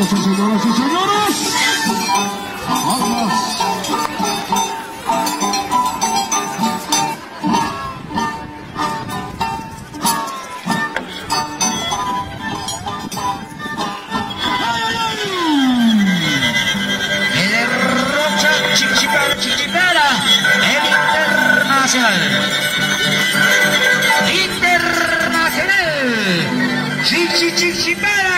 aplausos, señoras y señores. Vamos. Chichipara, el internacional, Chichipara.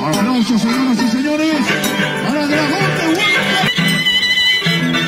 Aplausos, señoras y señores, para Dragón de Huanca.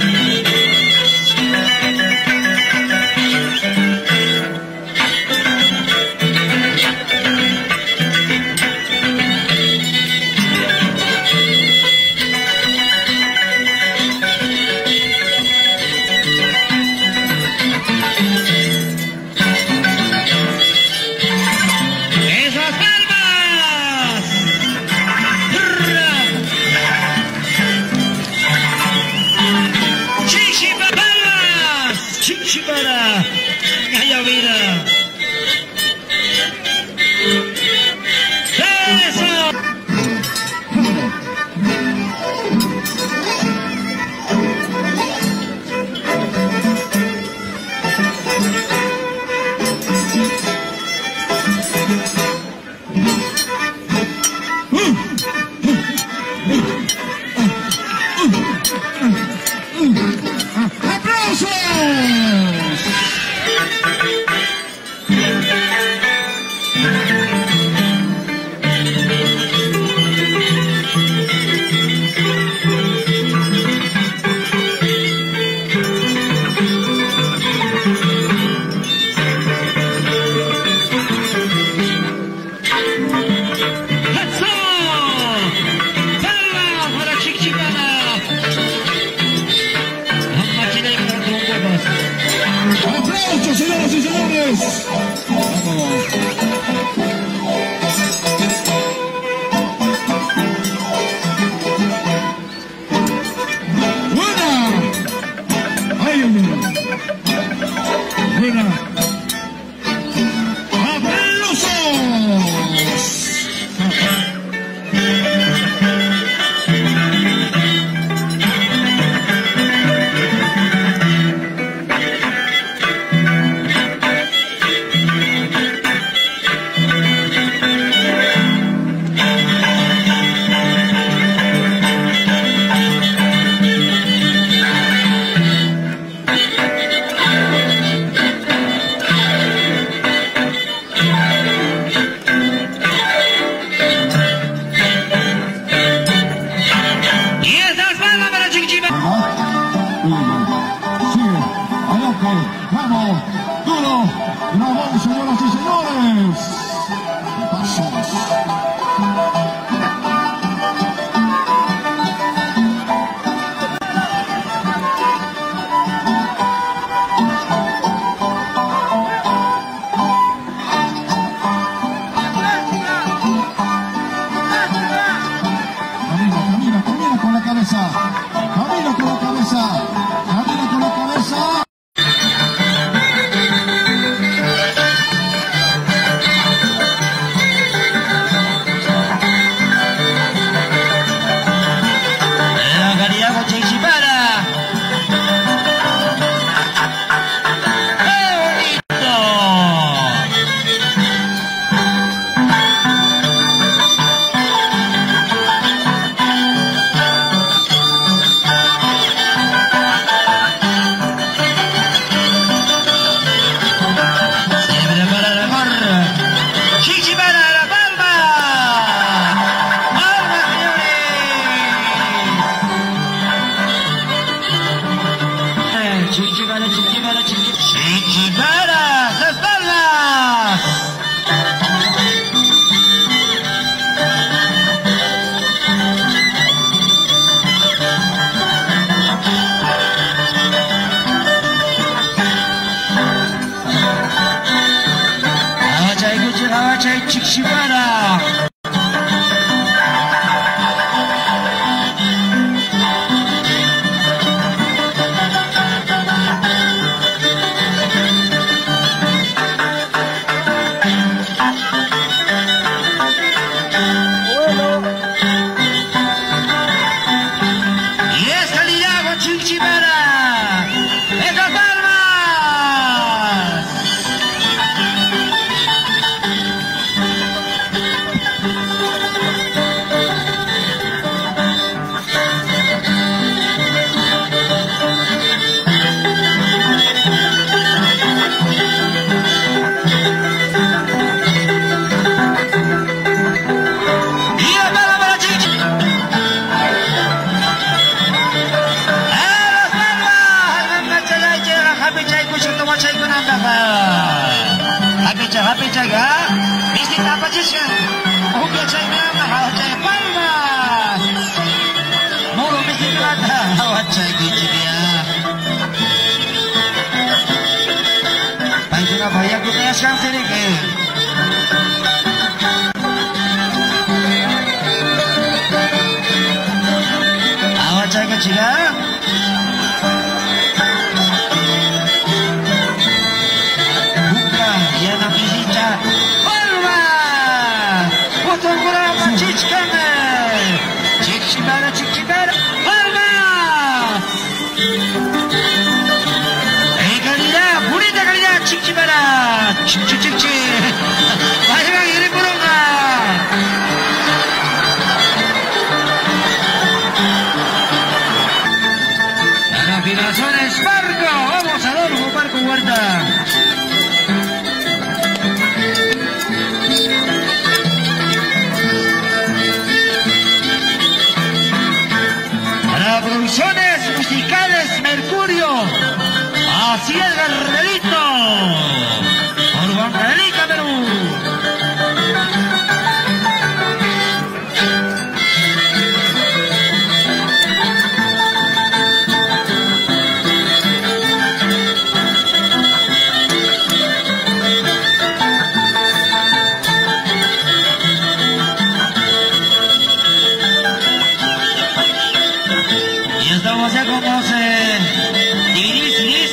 Vamos, duro. Nos vamos, señoras y señores. Pasos. Camina con la cabeza. Camina con la cabeza. Camina con la cabeza. Chichibaras, las palmas. Awacay kucing, awacay Chichibara. Happy jaga, mesti apa saja. Oh biasa nama awak cai palmas. Mulu mesti berada awak cai gitu ya. Baik juga bayar kita ya sekarang sini ke. Awak cai kecil ya. Chichibara, Chichibara, palma. Calidad, bonita calidad, Chichibara, Chichi. Vaya que le ponga. La combinación es Barco, vamos Adolfo Barco Huerta. Producciones musicales Mercurio, así es Guerrerito, por Guancarelica, Perú. Estamos ya como se dirige.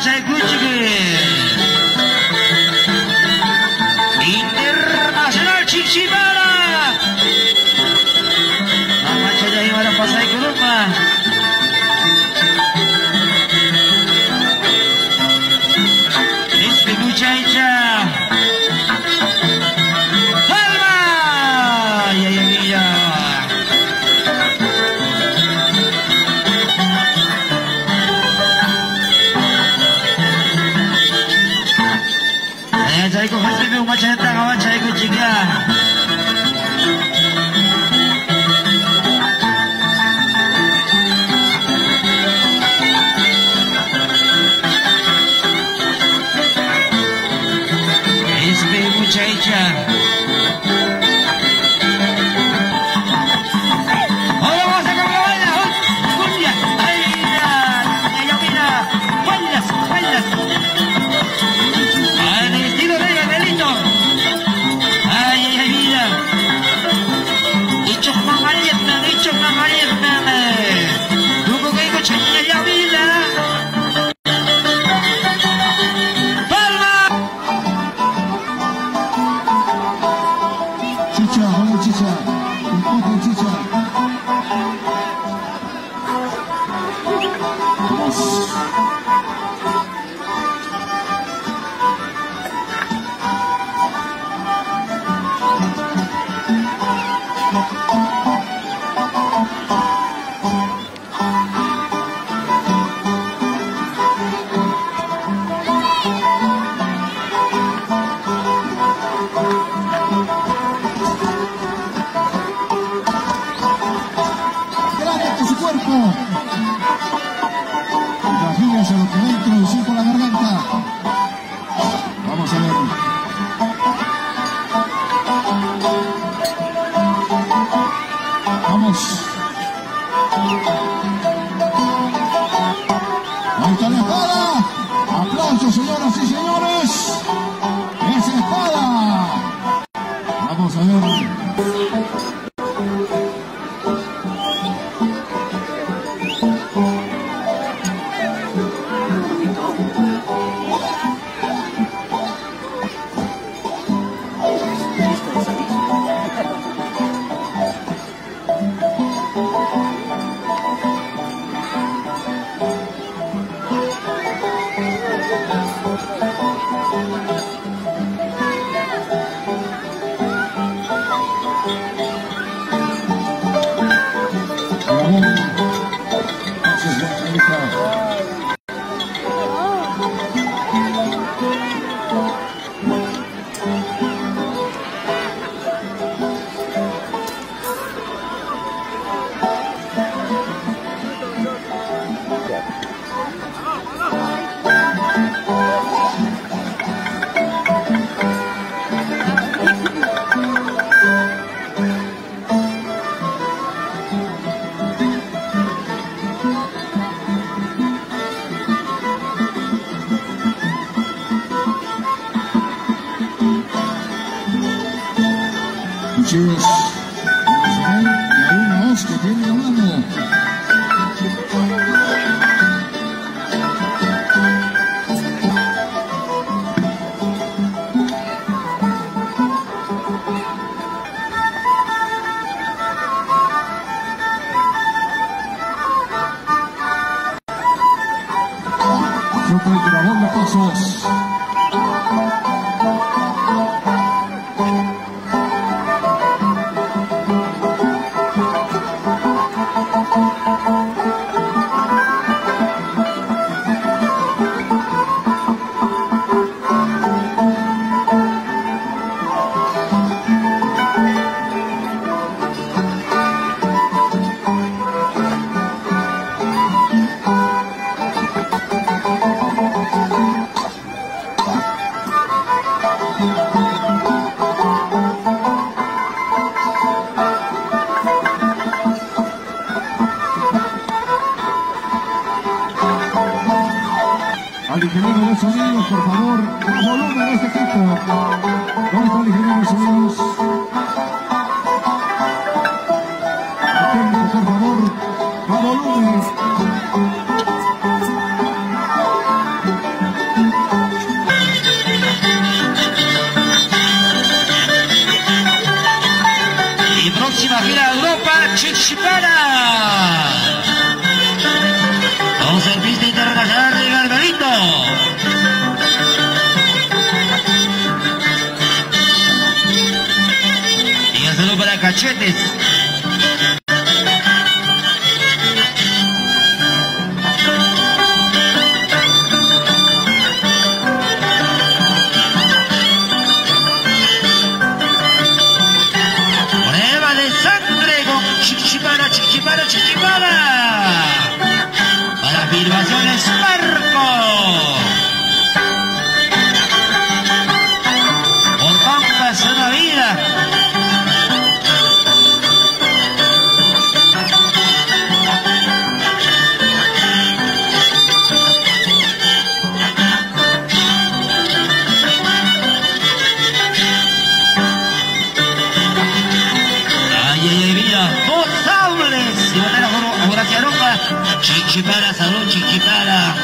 Acay kucing. Internasional Chichibara. Nama saja yang ada pasai kurma. macam kawan saya kucingnya. SB Mucaica. Imagínense lo que va a introducir por la garganta. Vamos a ver. Vamos. Ahí está la espada. Aplausos, señoras y señores. Esa espada. Vamos a ver. Vamos a ver, y hay una hoz que tiene la mano. Choca el dragón de pasos. Al ingeniero de sonidos, por favor, más volumen de este equipo. ¿Dónde está el ingeniero de sonidos? Al técnico, por favor, más volumen. Y próxima gira a Europa, Chichipara. Vamos al pista internacional de Gargarito. Y un saludo para Cachetes. Chiquipara, salud, Chiquipara.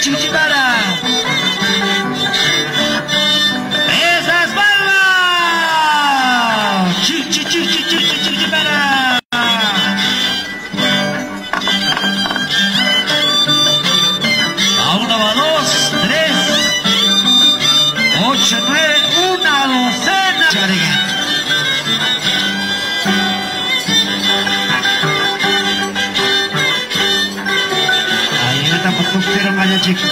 Chiquipara. ¡Esas palmas! Chiquipara. A 1, va 2, 3, 8, 9, una docena. Ahí está por tu cero, Maya Chico.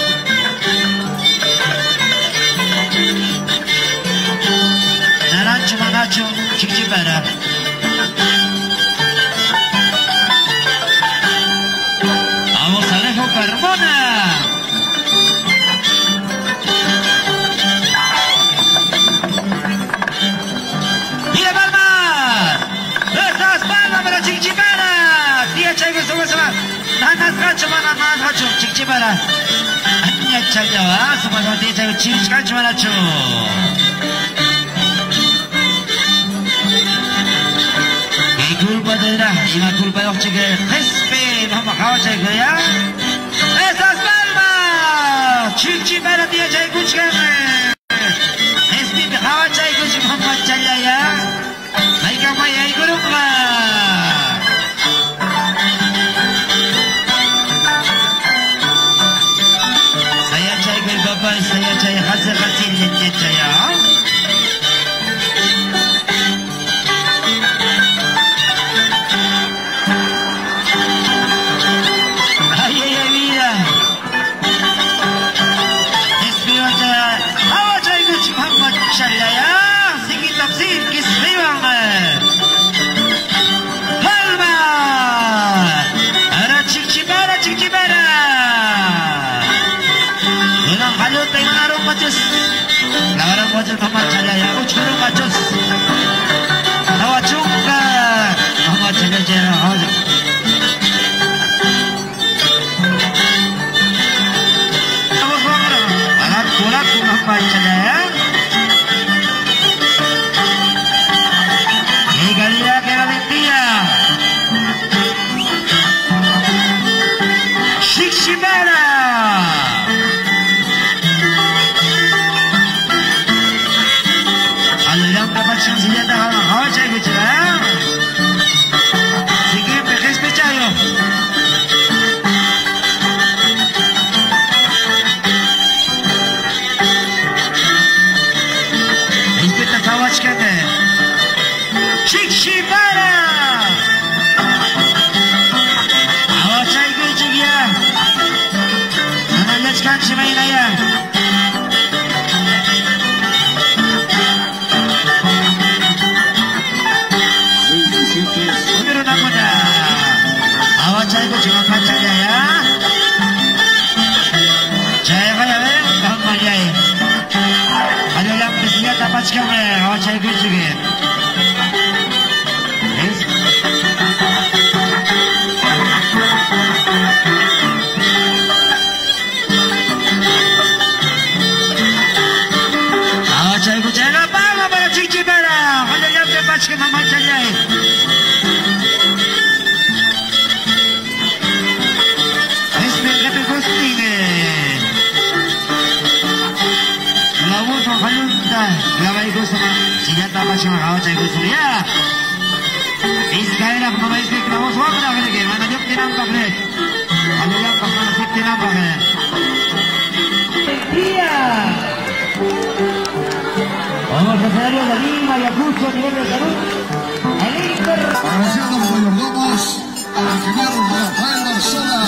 Narancho, Manacho, Chiquipara. Vamos, Alejo Carmona. ¡Mira, palmas! ¡Estas palmas para Chiquipara! ¡Tía Chaigo, Nanas Gacho, Nanas Gacho, Chiquipara. Aña Chayaba, somos la tía Chaigo, Chiquipara, Manacho. ¿Qué culpa tendrá? Y la culpa de los chiques. ¡Respe! Vamos a Chaigo, ¿ya? ¡Estas palmas! Chiquipara, tía Chaigo, Chiquipara. ¡Respe! Vamos a Chaigo, Chiquipara, ¿ya? ¡Ay, camaya, ay, culpa! Saya caya hasil hasilnya caya. Ay vida. Espírate. Hawa caya kuch Muhammad caya ya. Sikit tafsir kisriwang. Palma. Ara Chiquipara, Chiquipara. Kalau tengok arung macus, lawan macus Muhammad Jalaya, ucurung macus, hawa cungka Muhammad Jalaya, hawa. Hawa suara, alat kulat Muhammad Jalaya. Ini galia kera lentia, Chiquipara. Senjata hawa caigo caya. Sikit pekes pecayo. Inspector Kawach kene. Chiquipara. Hawa caigo caya. Nana lechkan cimai naya. Awak cai ko cuma baca ya. Cai kaya be, kamu maliai. Ada yang bersiap dapat sekali. Awak cai ko juga. Awak cai ko jangan apa pada Chiquipara. Ada yang dapat sekali mama cai. Senjata apa sih hawa caigo surya? Iskaya nak mama istik lawa suara lagi. Mana jauh tinampak deh. Kalau yang pas nasib tinampak deh. Dia. Vamos a hacer la Lima y Acucho a nivel de salud. El Inter. Agradeciendo a los mayordomos, al ingeniero Rafael Barzola.